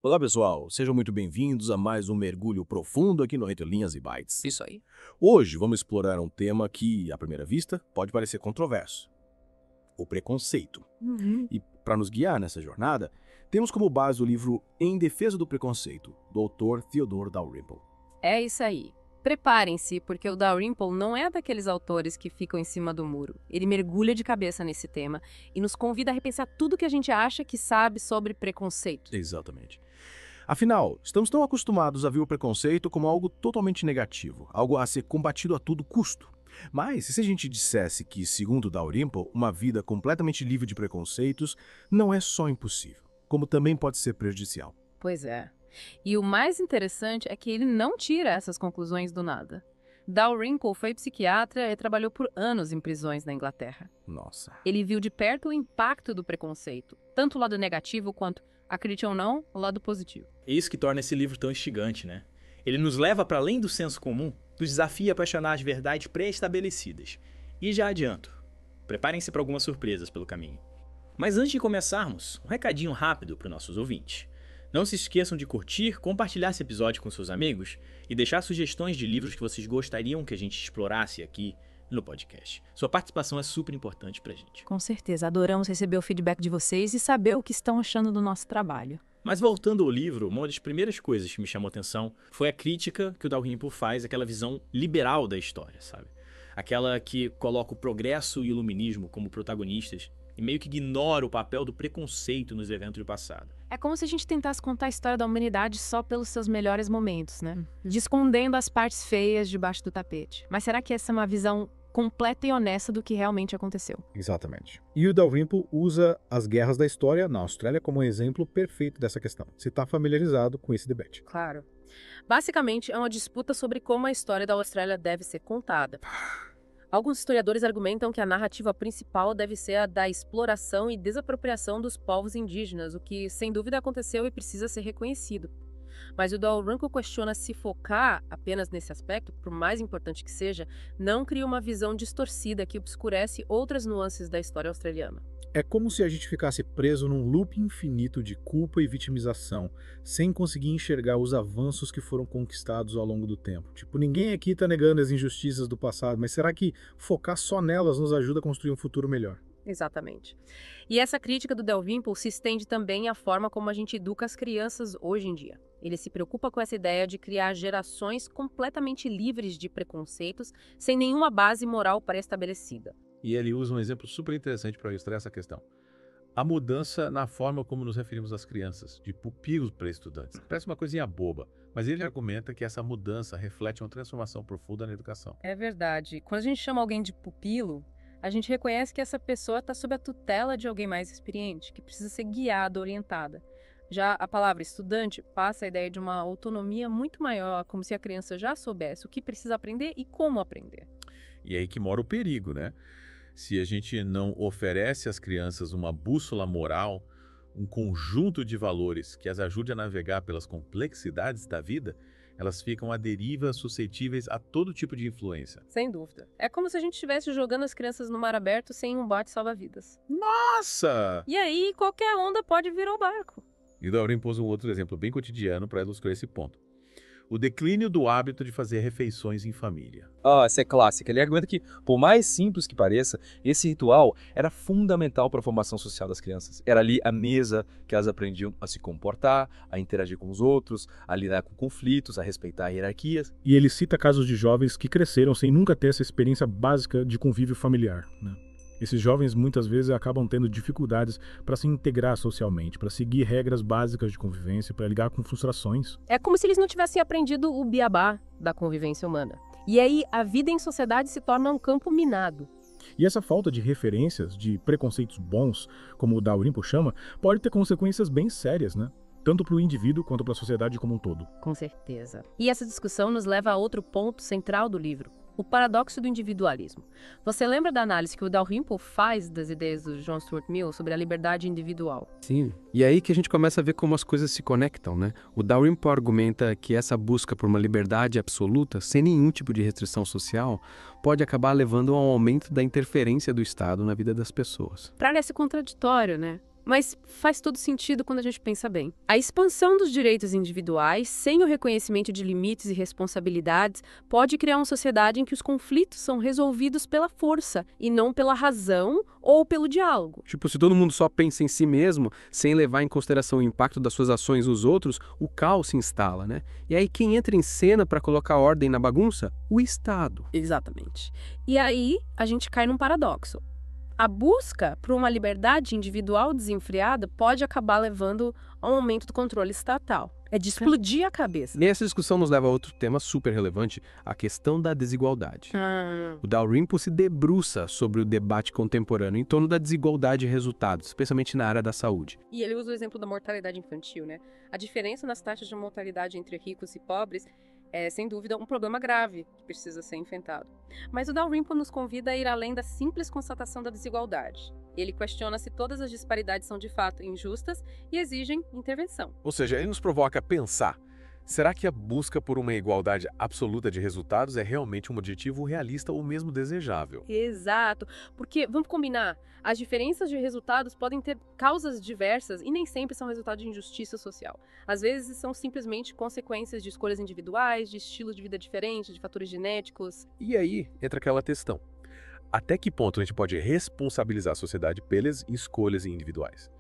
Olá pessoal, sejam muito bem-vindos a mais um mergulho profundo aqui no Entre Linhas e Bytes. Isso aí. Hoje vamos explorar um tema que, à primeira vista, pode parecer controverso: o preconceito. E para nos guiar nessa jornada, temos como base o livro Em Defesa do Preconceito, do autor Theodore Dalrymple. É isso aí. Preparem-se, porque o Dalrymple não é daqueles autores que ficam em cima do muro. Ele mergulha de cabeça nesse tema e nos convida a repensar tudo que a gente acha que sabe sobre preconceito. Exatamente. Afinal, estamos tão acostumados a ver o preconceito como algo totalmente negativo, algo a ser combatido a todo custo. Mas, e se a gente dissesse que, segundo Dalrymple, uma vida completamente livre de preconceitos não é só impossível, como também pode ser prejudicial? Pois é. E o mais interessante é que ele não tira essas conclusões do nada. Dalrymple foi psiquiatra e trabalhou por anos em prisões na Inglaterra. Nossa. Ele viu de perto o impacto do preconceito, tanto o lado negativo quanto, acredite ou não, o lado positivo. É isso que torna esse livro tão instigante, né? Ele nos leva para além do senso comum, nos desafia a questionar as verdades pré-estabelecidas. E já adianto, preparem-se para algumas surpresas pelo caminho. Mas antes de começarmos, um recadinho rápido para os nossos ouvintes. Não se esqueçam de curtir, compartilhar esse episódio com seus amigos e deixar sugestões de livros que vocês gostariam que a gente explorasse aqui no podcast. Sua participação é super importante pra gente. Com certeza, adoramos receber o feedback de vocês e saber o que estão achando do nosso trabalho. Mas voltando ao livro, uma das primeiras coisas que me chamou a atenção foi a crítica que o Dalrymple faz àquela visão liberal da história, sabe? Aquela que coloca o progresso e o iluminismo como protagonistas e meio que ignora o papel do preconceito nos eventos do passado. É como se a gente tentasse contar a história da humanidade só pelos seus melhores momentos, né? Escondendo as partes feias debaixo do tapete. Mas será que essa é uma visão completa e honesta do que realmente aconteceu? Exatamente. E o Dalrymple usa as guerras da história na Austrália como um exemplo perfeito dessa questão. Você está familiarizado com esse debate? Claro. Basicamente, é uma disputa sobre como a história da Austrália deve ser contada. Alguns historiadores argumentam que a narrativa principal deve ser a da exploração e desapropriação dos povos indígenas, o que sem dúvida aconteceu e precisa ser reconhecido. Mas o Dalrymple questiona se focar apenas nesse aspecto, por mais importante que seja, não cria uma visão distorcida que obscurece outras nuances da história australiana. É como se a gente ficasse preso num loop infinito de culpa e vitimização, sem conseguir enxergar os avanços que foram conquistados ao longo do tempo. Tipo, ninguém aqui está negando as injustiças do passado, mas será que focar só nelas nos ajuda a construir um futuro melhor? Exatamente. E essa crítica do Dalrymple se estende também à forma como a gente educa as crianças hoje em dia. Ele se preocupa com essa ideia de criar gerações completamente livres de preconceitos, sem nenhuma base moral pré-estabelecida. E ele usa um exemplo super interessante para ilustrar essa questão. A mudança na forma como nos referimos às crianças, de pupilos para estudantes. Parece uma coisinha boba, mas ele argumenta que essa mudança reflete uma transformação profunda na educação. É verdade. Quando a gente chama alguém de pupilo, a gente reconhece que essa pessoa está sob a tutela de alguém mais experiente, que precisa ser guiada, orientada. Já a palavra estudante passa a ideia de uma autonomia muito maior, como se a criança já soubesse o que precisa aprender e como aprender. E é aí que mora o perigo, né? Se a gente não oferece às crianças uma bússola moral, um conjunto de valores que as ajude a navegar pelas complexidades da vida, elas ficam à deriva, suscetíveis a todo tipo de influência. Sem dúvida. É como se a gente estivesse jogando as crianças no mar aberto sem um bote salva-vidas. Nossa! E aí, qualquer onda pode virar o barco. E Dalrymple pôs um outro exemplo bem cotidiano para ilustrar esse ponto. O declínio do hábito de fazer refeições em família. Essa é clássica. Ele argumenta que, por mais simples que pareça, esse ritual era fundamental para a formação social das crianças. Era ali a mesa que elas aprendiam a se comportar, a interagir com os outros, a lidar com conflitos, a respeitar hierarquias. E ele cita casos de jovens que cresceram sem nunca ter essa experiência básica de convívio familiar, né? Esses jovens muitas vezes acabam tendo dificuldades para se integrar socialmente, para seguir regras básicas de convivência, para lidar com frustrações. É como se eles não tivessem aprendido o beabá da convivência humana. E aí a vida em sociedade se torna um campo minado. E essa falta de referências, de preconceitos bons, como o Dalrymple chama, pode ter consequências bem sérias, né? Tanto para o indivíduo quanto para a sociedade como um todo. Com certeza. E essa discussão nos leva a outro ponto central do livro: o paradoxo do individualismo. Você lembra da análise que o Dalrymple faz das ideias do John Stuart Mill sobre a liberdade individual? Sim, e aí que a gente começa a ver como as coisas se conectam, né? O Dalrymple argumenta que essa busca por uma liberdade absoluta, sem nenhum tipo de restrição social, pode acabar levando a um aumento da interferência do Estado na vida das pessoas. Parece contraditório, né? Mas faz todo sentido quando a gente pensa bem. A expansão dos direitos individuais, sem o reconhecimento de limites e responsabilidades, pode criar uma sociedade em que os conflitos são resolvidos pela força e não pela razão ou pelo diálogo. Tipo, se todo mundo só pensa em si mesmo, sem levar em consideração o impacto das suas ações nos outros, o caos se instala, né? E aí quem entra em cena para colocar ordem na bagunça? O Estado. Exatamente. E aí a gente cai num paradoxo. A busca por uma liberdade individual desenfreada pode acabar levando a um aumento do controle estatal. É de explodir a cabeça. E essa discussão nos leva a outro tema super relevante, a questão da desigualdade. O Dalrymple se debruça sobre o debate contemporâneo em torno da desigualdade de resultados, especialmente na área da saúde. E ele usa o exemplo da mortalidade infantil, né? A diferença nas taxas de mortalidade entre ricos e pobres é, sem dúvida, um problema grave que precisa ser enfrentado. Mas o Dalrymple nos convida a ir além da simples constatação da desigualdade. Ele questiona se todas as disparidades são de fato injustas e exigem intervenção. Ou seja, ele nos provoca a pensar: será que a busca por uma igualdade absoluta de resultados é realmente um objetivo realista ou mesmo desejável? Exato, porque, vamos combinar, as diferenças de resultados podem ter causas diversas e nem sempre são resultado de injustiça social. Às vezes são simplesmente consequências de escolhas individuais, de estilos de vida diferentes, de fatores genéticos. E aí entra aquela questão: até que ponto a gente pode responsabilizar a sociedade pelas escolhas individuais?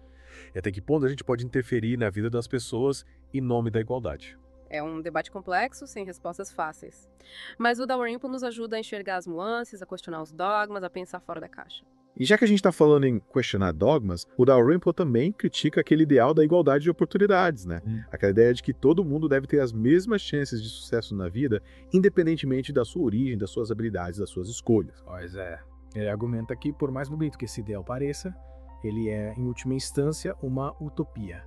E até que ponto a gente pode interferir na vida das pessoas em nome da igualdade? É um debate complexo, sem respostas fáceis. Mas o Dalrymple nos ajuda a enxergar as nuances, a questionar os dogmas, a pensar fora da caixa. E já que a gente está falando em questionar dogmas, o Dalrymple também critica aquele ideal da igualdade de oportunidades, né? Aquela ideia de que todo mundo deve ter as mesmas chances de sucesso na vida, independentemente da sua origem, das suas habilidades, das suas escolhas. Pois é. Ele argumenta que, por mais bonito que esse ideal pareça, ele é, em última instância, uma utopia.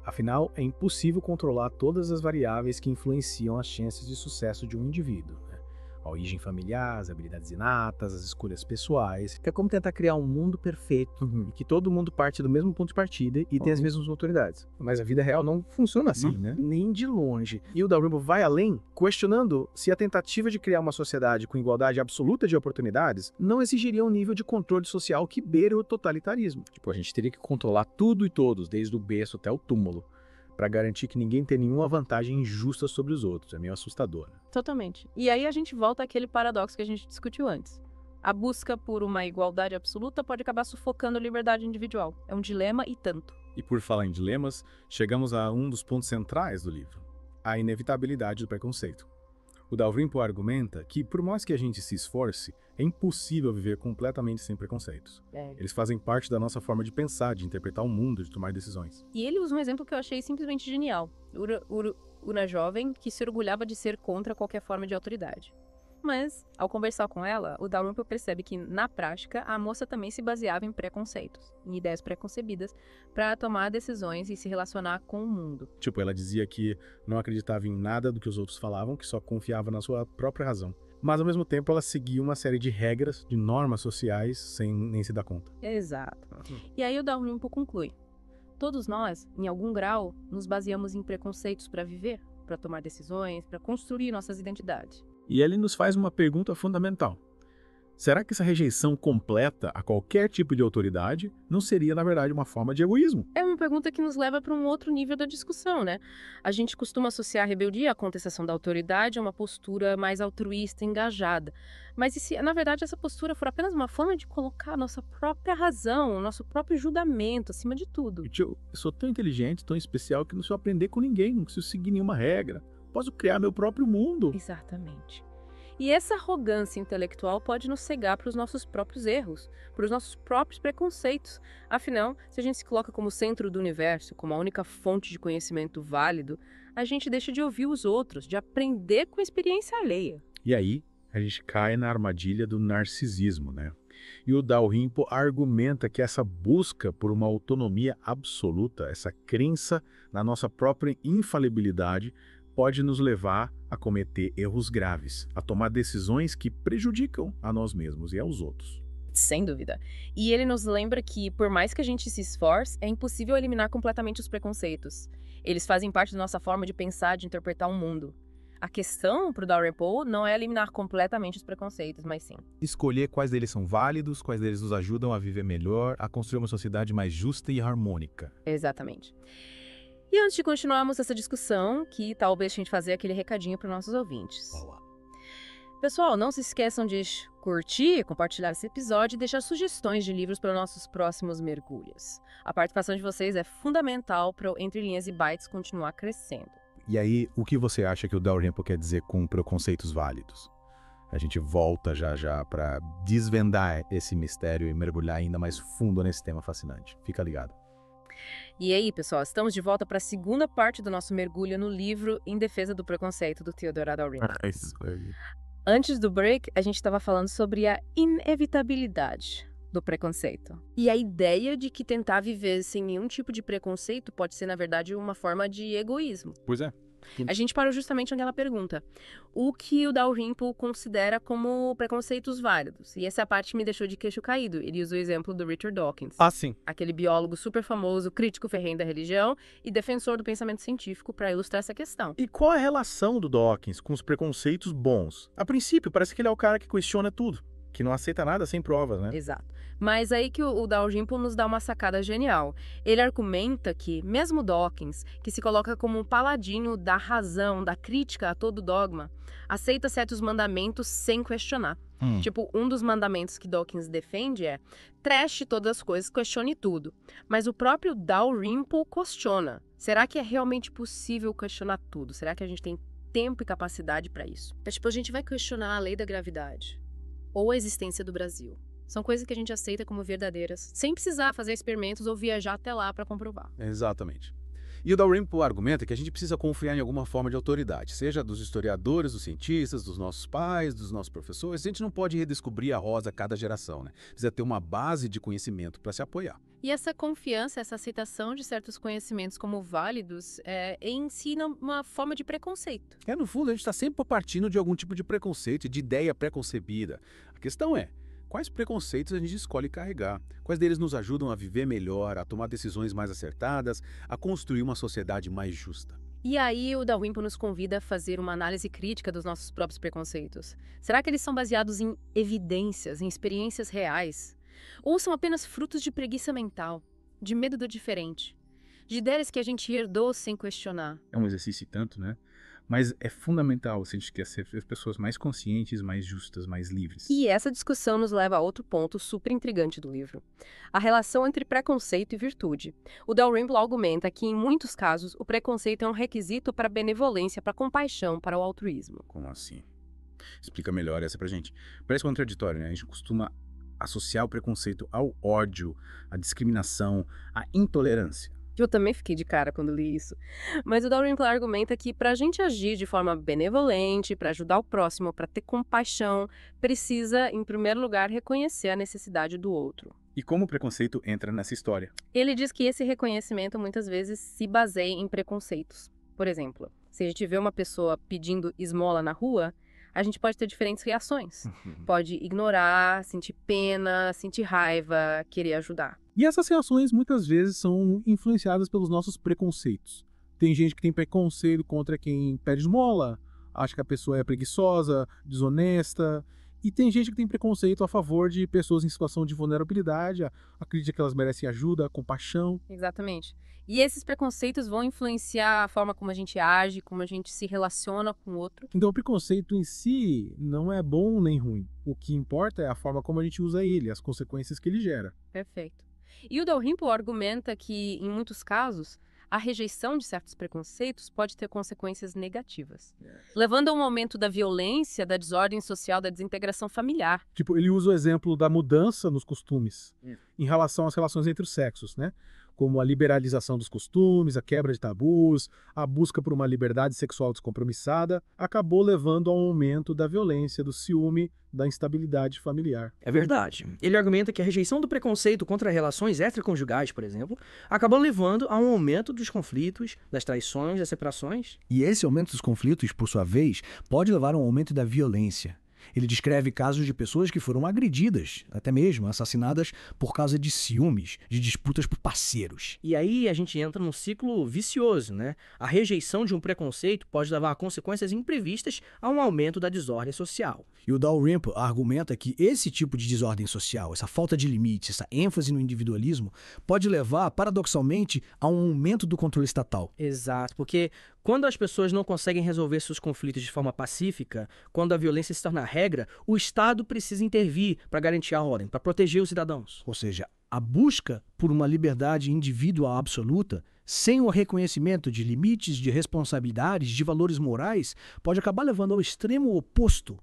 Afinal, é impossível controlar todas as variáveis que influenciam as chances de sucesso de um indivíduo. A origem familiar, as habilidades inatas, as escolhas pessoais. É como tentar criar um mundo perfeito em que todo mundo parte do mesmo ponto de partida e tem as mesmas autoridades. Mas a vida real não funciona assim, né? Nem de longe. E o Dalrymple vai além, questionando se a tentativa de criar uma sociedade com igualdade absoluta de oportunidades não exigiria um nível de controle social que beira o totalitarismo. Tipo, a gente teria que controlar tudo e todos, desde o berço até o túmulo, para garantir que ninguém tenha nenhuma vantagem injusta sobre os outros. É meio assustador, né? Totalmente. E aí a gente volta àquele paradoxo que a gente discutiu antes. A busca por uma igualdade absoluta pode acabar sufocando a liberdade individual. É um dilema e tanto. E por falar em dilemas, chegamos a um dos pontos centrais do livro: a inevitabilidade do preconceito. O Dalrymple argumenta que, por mais que a gente se esforce, é impossível viver completamente sem preconceitos. Eles fazem parte da nossa forma de pensar, de interpretar o mundo, de tomar decisões. E ele usa um exemplo que eu achei simplesmente genial. Una jovem que se orgulhava de ser contra qualquer forma de autoridade. Mas, ao conversar com ela, o Dalrymple percebe que, na prática, a moça também se baseava em preconceitos, em ideias preconcebidas, para tomar decisões e se relacionar com o mundo. Tipo, ela dizia que não acreditava em nada do que os outros falavam, que só confiava na sua própria razão. Mas, ao mesmo tempo, ela seguia uma série de regras, de normas sociais, sem nem se dar conta. Exato. E aí o Dalrymple conclui: todos nós, em algum grau, nos baseamos em preconceitos para viver, para tomar decisões, para construir nossas identidades. E ele nos faz uma pergunta fundamental. Será que essa rejeição completa a qualquer tipo de autoridade não seria, na verdade, uma forma de egoísmo? É uma pergunta que nos leva para um outro nível da discussão, né? A gente costuma associar a rebeldia à contestação da autoridade a uma postura mais altruísta, engajada. Mas e se, na verdade, essa postura for apenas uma forma de colocar a nossa própria razão, o nosso próprio julgamento acima de tudo? Eu sou tão inteligente, tão especial, que não preciso aprender com ninguém, não preciso seguir nenhuma regra. Posso criar meu próprio mundo. Exatamente. E essa arrogância intelectual pode nos cegar para os nossos próprios erros, para os nossos próprios preconceitos. Afinal, se a gente se coloca como centro do universo, como a única fonte de conhecimento válido, a gente deixa de ouvir os outros, de aprender com a experiência alheia. E aí, a gente cai na armadilha do narcisismo, né? E o Dalrymple argumenta que essa busca por uma autonomia absoluta, essa crença na nossa própria infalibilidade, pode nos levar a cometer erros graves, a tomar decisões que prejudicam a nós mesmos e aos outros. Sem dúvida. E ele nos lembra que, por mais que a gente se esforce, é impossível eliminar completamente os preconceitos. Eles fazem parte da nossa forma de pensar, de interpretar o mundo. A questão para o Dalrymple não é eliminar completamente os preconceitos, mas sim Escolher quais deles são válidos, quais deles nos ajudam a viver melhor, a construir uma sociedade mais justa e harmônica. exatamente. E antes de continuarmos essa discussão, que talvez a gente fazer aquele recadinho para os nossos ouvintes. Pessoal, não se esqueçam de curtir, compartilhar esse episódio e deixar sugestões de livros para nossos próximos mergulhos. A participação de vocês é fundamental para o Entre Linhas e Bytes continuar crescendo. E aí, o que você acha que o Dalrymple quer dizer com preconceitos válidos? A gente volta já para desvendar esse mistério e mergulhar ainda mais fundo nesse tema fascinante. Fica ligado. E aí, pessoal, estamos de volta para a segunda parte do nosso mergulho no livro Em Defesa do Preconceito, do Theodore Dalrymple. Isso aí. Antes do break, a gente estava falando sobre a inevitabilidade do preconceito. E a ideia de que tentar viver sem nenhum tipo de preconceito pode ser, na verdade, uma forma de egoísmo. Pois é. A gente parou justamente naquela pergunta. O que o Dalrymple considera como preconceitos válidos? E essa parte me deixou de queixo caído. Ele usa o exemplo do Richard Dawkins. Sim. Aquele biólogo super famoso, crítico ferrenho da religião e defensor do pensamento científico para ilustrar essa questão. E qual a relação do Dawkins com os preconceitos bons? A princípio, parece que ele é o cara que questiona tudo, que não aceita nada sem provas, né? Exato. Mas aí que o Dalrymple nos dá uma sacada genial. Ele argumenta que, mesmo Dawkins, que se coloca como um paladino da razão, da crítica a todo dogma, aceita certos mandamentos sem questionar. Tipo, um dos mandamentos que Dawkins defende é trashe todas as coisas, questione tudo. Mas o próprio Dalrymple questiona. Será que é realmente possível questionar tudo? Será que a gente tem tempo e capacidade para isso? É tipo, a gente vai questionar a lei da gravidade ou a existência do Brasil. São coisas que a gente aceita como verdadeiras, sem precisar fazer experimentos ou viajar até lá para comprovar. Exatamente. E o Dalrymple argumenta que a gente precisa confiar em alguma forma de autoridade, seja dos historiadores, dos cientistas, dos nossos pais, dos nossos professores. A gente não pode redescobrir a rosa a cada geração, né? Precisa ter uma base de conhecimento para se apoiar. E essa confiança, essa aceitação de certos conhecimentos como válidos, ensina uma forma de preconceito. No fundo, a gente está sempre partindo de algum tipo de preconceito, de ideia pré-concebida. A questão é, quais preconceitos a gente escolhe carregar? Quais deles nos ajudam a viver melhor, a tomar decisões mais acertadas, a construir uma sociedade mais justa? E aí o Dalrymple nos convida a fazer uma análise crítica dos nossos próprios preconceitos. Será que eles são baseados em evidências, em experiências reais? Ou são apenas frutos de preguiça mental, de medo do diferente, de ideias que a gente herdou sem questionar? É um exercício tanto, né? Mas é fundamental se a gente quer ser pessoas mais conscientes, mais justas, mais livres. E essa discussão nos leva a outro ponto super intrigante do livro. A relação entre preconceito e virtude. O Dalrymple argumenta que, em muitos casos, o preconceito é um requisito para a benevolência, para a compaixão, para o altruísmo. Como assim? Explica melhor essa pra gente. Parece contraditório, né? A gente costuma associar o preconceito ao ódio, à discriminação, à intolerância. Eu também fiquei de cara quando li isso. Mas o Dalrymple argumenta que para a gente agir de forma benevolente, para ajudar o próximo, para ter compaixão, precisa, em primeiro lugar, reconhecer a necessidade do outro. E como o preconceito entra nessa história? Ele diz que esse reconhecimento muitas vezes se baseia em preconceitos. Por exemplo, se a gente vê uma pessoa pedindo esmola na rua, a gente pode ter diferentes reações. Pode ignorar, sentir pena, sentir raiva, querer ajudar. E essas reações muitas vezes são influenciadas pelos nossos preconceitos. Tem gente que tem preconceito contra quem pede esmola, acha que a pessoa é preguiçosa, desonesta. E tem gente que tem preconceito a favor de pessoas em situação de vulnerabilidade, acredita que elas merecem ajuda, compaixão. Exatamente. E esses preconceitos vão influenciar a forma como a gente age, como a gente se relaciona com o outro. Então o preconceito em si não é bom nem ruim. O que importa é a forma como a gente usa ele, as consequências que ele gera. Perfeito. E o Dalrymple argumenta que, em muitos casos, a rejeição de certos preconceitos pode ter consequências negativas, levando a um aumento da violência, da desordem social, da desintegração familiar. Tipo, ele usa o exemplo da mudança nos costumes em relação às relações entre os sexos, né? Como a liberalização dos costumes, a quebra de tabus, a busca por uma liberdade sexual descompromissada, acabou levando ao aumento da violência, do ciúme, da instabilidade familiar. É verdade. Ele argumenta que a rejeição do preconceito contra relações extraconjugais, por exemplo, acabou levando a um aumento dos conflitos, das traições, das separações. E esse aumento dos conflitos, por sua vez, pode levar a um aumento da violência. Ele descreve casos de pessoas que foram agredidas, até mesmo assassinadas por causa de ciúmes, de disputas por parceiros. E aí a gente entra num ciclo vicioso, né? A rejeição de um preconceito pode levar a consequências imprevistas a um aumento da desordem social. E o Dalrymple argumenta que esse tipo de desordem social, essa falta de limites, essa ênfase no individualismo, pode levar, paradoxalmente, a um aumento do controle estatal. Exato, porque quando as pessoas não conseguem resolver seus conflitos de forma pacífica, quando a violência se torna regra, o Estado precisa intervir para garantir a ordem, para proteger os cidadãos. Ou seja, a busca por uma liberdade individual absoluta, sem o reconhecimento de limites, de responsabilidades, de valores morais, pode acabar levando ao extremo oposto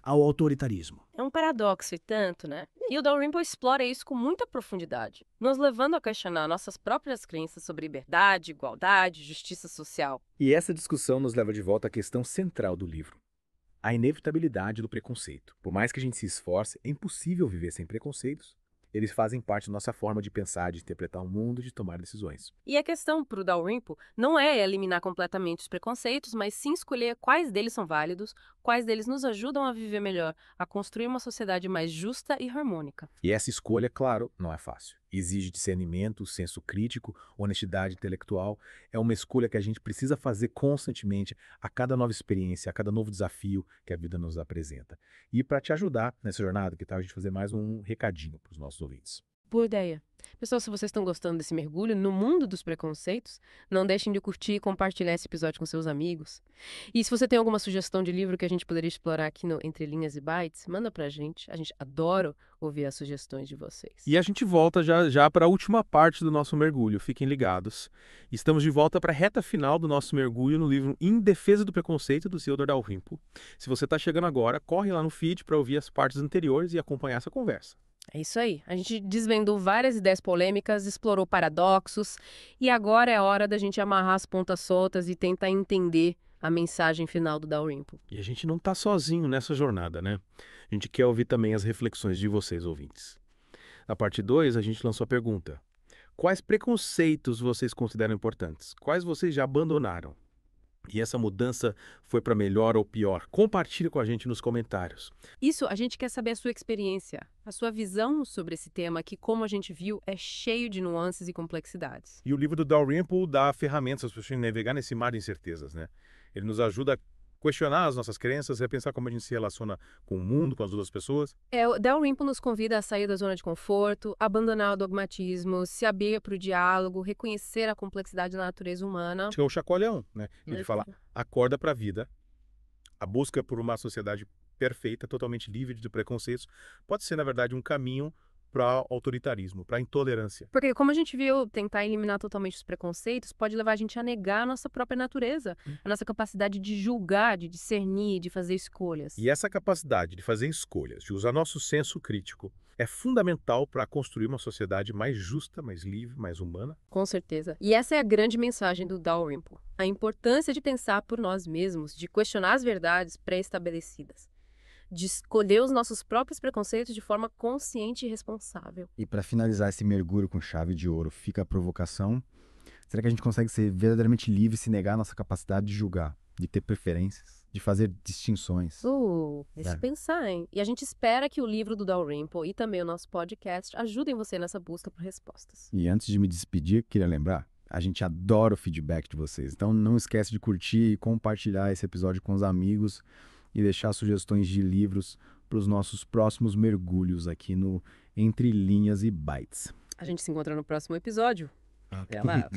ao autoritarismo. É um paradoxo e tanto, né? E o Dalrymple explora isso com muita profundidade, nos levando a questionar nossas próprias crenças sobre liberdade, igualdade, justiça social. E essa discussão nos leva de volta à questão central do livro: a inevitabilidade do preconceito. Por mais que a gente se esforce, é impossível viver sem preconceitos. Eles fazem parte da nossa forma de pensar, de interpretar o mundo, de tomar decisões. E a questão para o Dalrymple não é eliminar completamente os preconceitos, mas sim escolher quais deles são válidos, quais deles nos ajudam a viver melhor, a construir uma sociedade mais justa e harmônica. E essa escolha, claro, não é fácil. Exige discernimento, senso crítico, honestidade intelectual. É uma escolha que a gente precisa fazer constantemente a cada nova experiência, a cada novo desafio que a vida nos apresenta. E para te ajudar nessa jornada, que tal a gente fazer mais um recadinho para os nossos ouvintes? Boa ideia. Pessoal, se vocês estão gostando desse mergulho no mundo dos preconceitos, não deixem de curtir e compartilhar esse episódio com seus amigos. E se você tem alguma sugestão de livro que a gente poderia explorar aqui no Entre Linhas e Bytes, manda pra gente. A gente adora ouvir as sugestões de vocês. E a gente volta já para a última parte do nosso mergulho, fiquem ligados. Estamos de volta para a reta final do nosso mergulho no livro Em Defesa do Preconceito, do Theodor Dalrymple. Se você está chegando agora, corre lá no feed para ouvir as partes anteriores e acompanhar essa conversa. É isso aí. A gente desvendou várias ideias polêmicas, explorou paradoxos, e agora é a hora da gente amarrar as pontas soltas e tentar entender a mensagem final do Dalrymple. E a gente não está sozinho nessa jornada, né? A gente quer ouvir também as reflexões de vocês, ouvintes. Na parte 2, a gente lançou a pergunta: quais preconceitos vocês consideram importantes? Quais vocês já abandonaram? E essa mudança foi para melhor ou pior? Compartilhe com a gente nos comentários. Isso, a gente quer saber a sua experiência, a sua visão sobre esse tema que, como a gente viu, é cheio de nuances e complexidades. E o livro do Dalrymple dá ferramentas para as pessoas navegar nesse mar de incertezas, né? Ele nos ajuda a questionar as nossas crenças, repensar como a gente se relaciona com o mundo, com as outras pessoas. O Dalrymple nos convida a sair da zona de conforto, abandonar o dogmatismo, se abrir para o diálogo, reconhecer a complexidade da natureza humana. É o chacoalhão, né? Ele fala, acorda para a vida. A busca por uma sociedade perfeita, totalmente livre de preconceitos, pode ser, na verdade, um caminho para autoritarismo, para intolerância. Porque, como a gente viu, tentar eliminar totalmente os preconceitos pode levar a gente a negar a nossa própria natureza, a nossa capacidade de julgar, de discernir, de fazer escolhas. E essa capacidade de fazer escolhas, de usar nosso senso crítico, é fundamental para construir uma sociedade mais justa, mais livre, mais humana. Com certeza. E essa é a grande mensagem do Dalrymple. A importância de pensar por nós mesmos, de questionar as verdades pré-estabelecidas, de escolher os nossos próprios preconceitos de forma consciente e responsável. E para finalizar esse mergulho com chave de ouro, fica a provocação. Será que a gente consegue ser verdadeiramente livre e se negar a nossa capacidade de julgar, de ter preferências, de fazer distinções? Deixa eu pensar, hein? E a gente espera que o livro do Dalrymple e também o nosso podcast ajudem você nessa busca por respostas. E antes de me despedir, queria lembrar, a gente adora o feedback de vocês. Então não esquece de curtir e compartilhar esse episódio com os amigos e deixar sugestões de livros para os nossos próximos mergulhos aqui no Entre Linhas e Bytes. A gente se encontra no próximo episódio. Até lá!